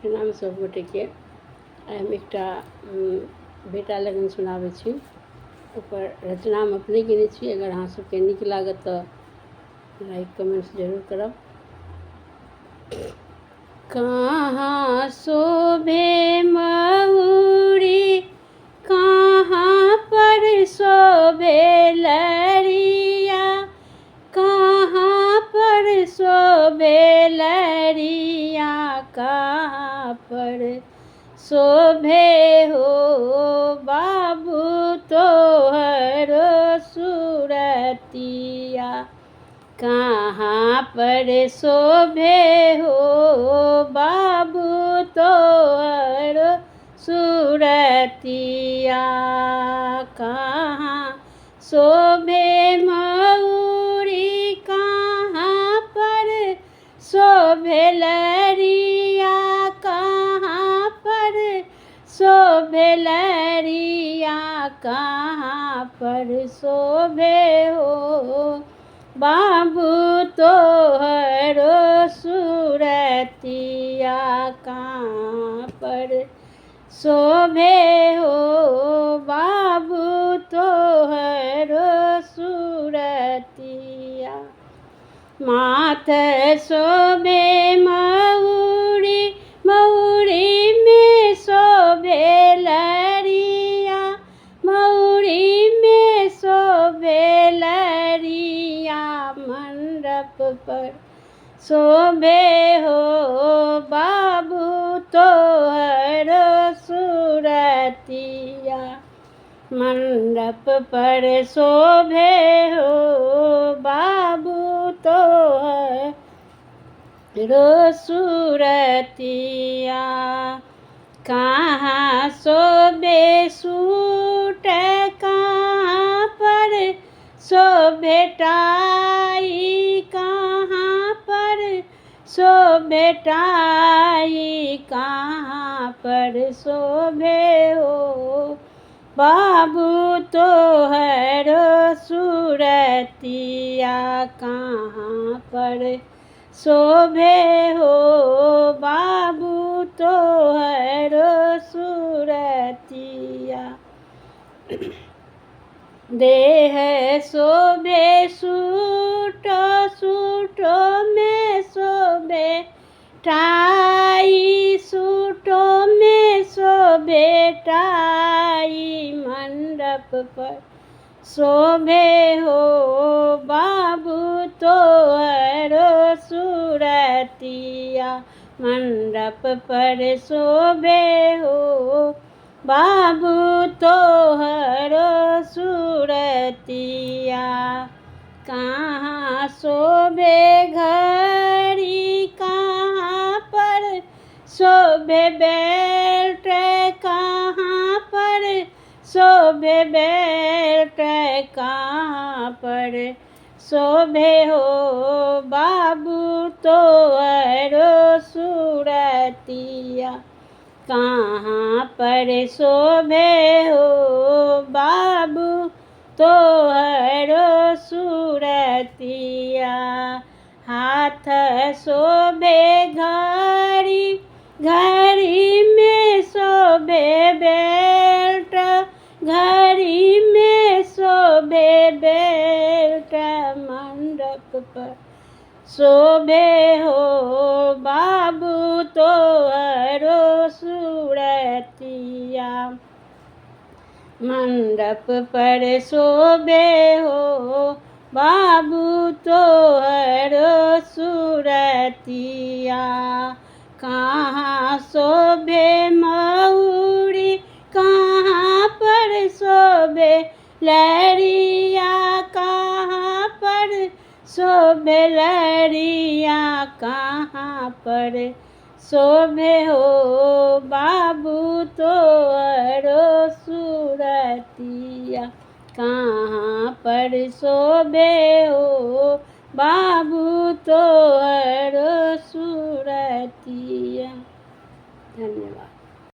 प्रणाम सब गोटे के। आइ हम एकटा बेटा लगन सुनाबै छी। ओकर रचना हम अपने केने छी। अगर अहाँ सबके नीक लागत तऽ लाइक कमेंट्स जरूर करब। कहाँ शोभे मयूरी, कहाँ पर शोभे लरिया, कहाँ पर शोभे लरिया, कहाँ पर शोभे हो बाबू तोहर सूरतिया, कहाँ पर शोभे हो बाबू तोहर सूरतिया, कहाँ शोभे मयूरी, कहाँ पर शोभे लरिया, कहाँ पर शोभे लरिया, कहाँ पर शोभे हो बाबू तोहर सूरतिया, कहाँ पर शोभे हो बाबू तोहर सूरतिया। माथे शोभे मयूरी, मयूरी में शोभे लरिया, मयूरी में शोभे लरिया, मंडप पर शोभे हो बाबू तोहर सूरतिया, मंडप पर शोभे हो बाबू तोहर सूरतिया, कहाँ शोभे सूट, कहाँ पर शोभे टाई, कहाँ पर शोभे टाई, कहाँ पर शोभे हो बाबू तोहर सूरतिया, कहाँ पर शोभे हो बाबू तोहर सूरतिया। देह शोभे सूट, सूटो में शोभे टाई, सूटो में शोभे टाई, मंडप पर शोभे हो बाबू तोहर सूरतिया, मंडप पर शोभे हो बाबू तोहर सूरतिया, कहाँ शोभे घड़ी, कहाँ पर शोभे बेल्ट, कहाँ पर शोभे बेल्ट, कहाँ पर शोभे हो बाबू तोहर सूरतिया, कहाँ पर शोभे हो बाबू तोहर सूरतिया। हाथ शोभे घड़ी, घड़ी में शोभे बेल्ट, घड़ी में शोभे बेल्ट, मंडप पर शोभे हो बाबू तोहर सूरतिया, मंडप पर शोभे हो बाबू तोहर सूरतिया, कहाँ शोभे मयूरी, कहाँ पर शोभे लरिया, कहाँ पर शोभे लरिया, कहाँ पर शोभे हो बाबू तोहर सूरतिया, कहाँ पर शोभे हो बाबू तोहर सूरतिया। धन्यवाद।